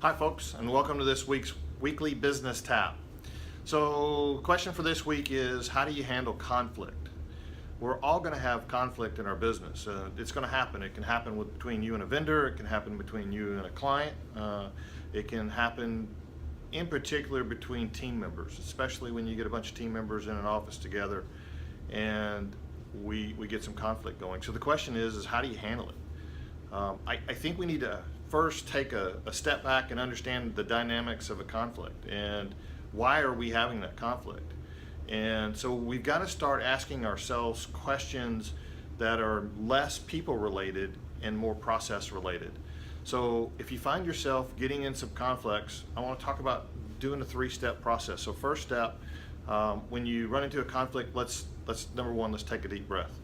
Hi folks, and welcome to this week's weekly business tap. So question for this week is, how do you handle conflict? We're all going to have conflict in our business. It's going to happen. It can happen between you and a vendor. It can happen between you and a client. It can happen in particular between team members, especially when you get a bunch of team members in an office together and we get some conflict going. So the question is how do you handle it? I think we need to first take a step back and understand the dynamics of a conflict and why are we having that conflict. And so we've got to start asking ourselves questions that are less people related and more process related. So if you find yourself getting in some conflicts, I want to talk about doing a three-step process. So first step, when you run into a conflict, let's number one, let's take a deep breath.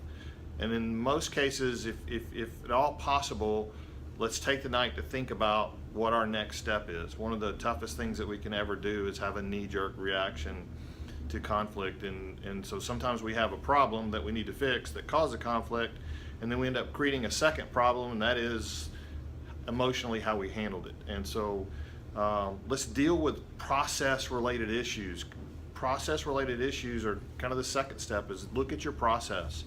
And in most cases, if at all possible, let's take the night to think about what our next step is. One of the toughest things that we can ever do is have a knee-jerk reaction to conflict. And so sometimes we have a problem that we need to fix that causes a conflict, and then we end up creating a second problem, and that is emotionally how we handled it. And so let's deal with process-related issues. Process-related issues are kind of the second step, is look at your process.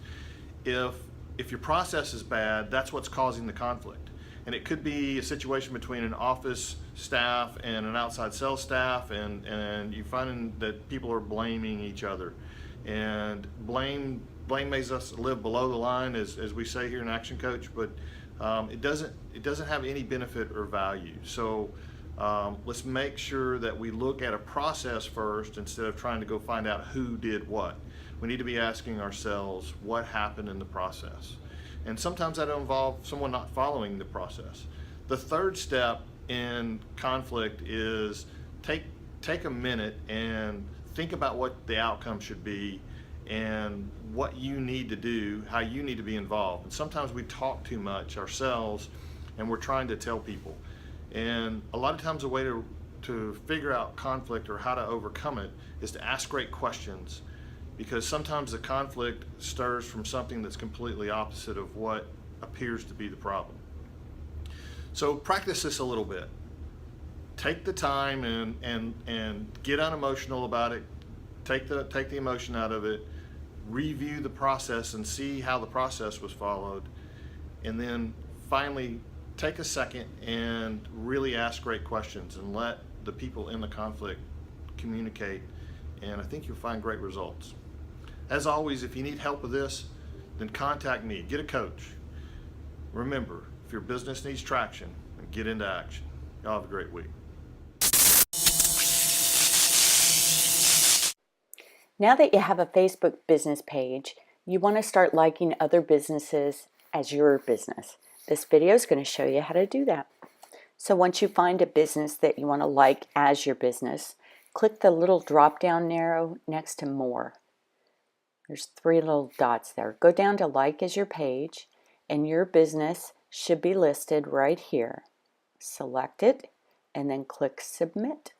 If your process is bad, that's what's causing the conflict. And it could be a situation between an office staff and an outside sales staff, and you find that people are blaming each other. And blame makes us live below the line, as we say here in ActionCOACH, but it doesn't have any benefit or value. So let's make sure that we look at a process first instead of trying to go find out who did what. We need to be asking ourselves what happened in the process. And sometimes that will involve someone not following the process. The third step in conflict is take a minute and think about what the outcome should be and what you need to do, how you need to be involved. And sometimes we talk too much ourselves and we're trying to tell people. And a lot of times a way to figure out conflict or how to overcome it is to ask great questions, because sometimes the conflict stirs from something that's completely opposite of what appears to be the problem. So practice this a little bit. Take the time and get unemotional about it. Take the emotion out of it. Review the process and see how the process was followed. And then finally take a second and really ask great questions and let the people in the conflict communicate. And I think you'll find great results. As always, if you need help with this, then contact me. Get a coach. Remember, if your business needs traction, then get into action. Y'all have a great week. Now that you have a Facebook business page, you want to start liking other businesses as your business. This video is going to show you how to do that. So once you find a business that you want to like as your business, click the little drop-down arrow next to More. There's three little dots there. Go down to Like as your page, and your business should be listed right here. Select it, and then click Submit.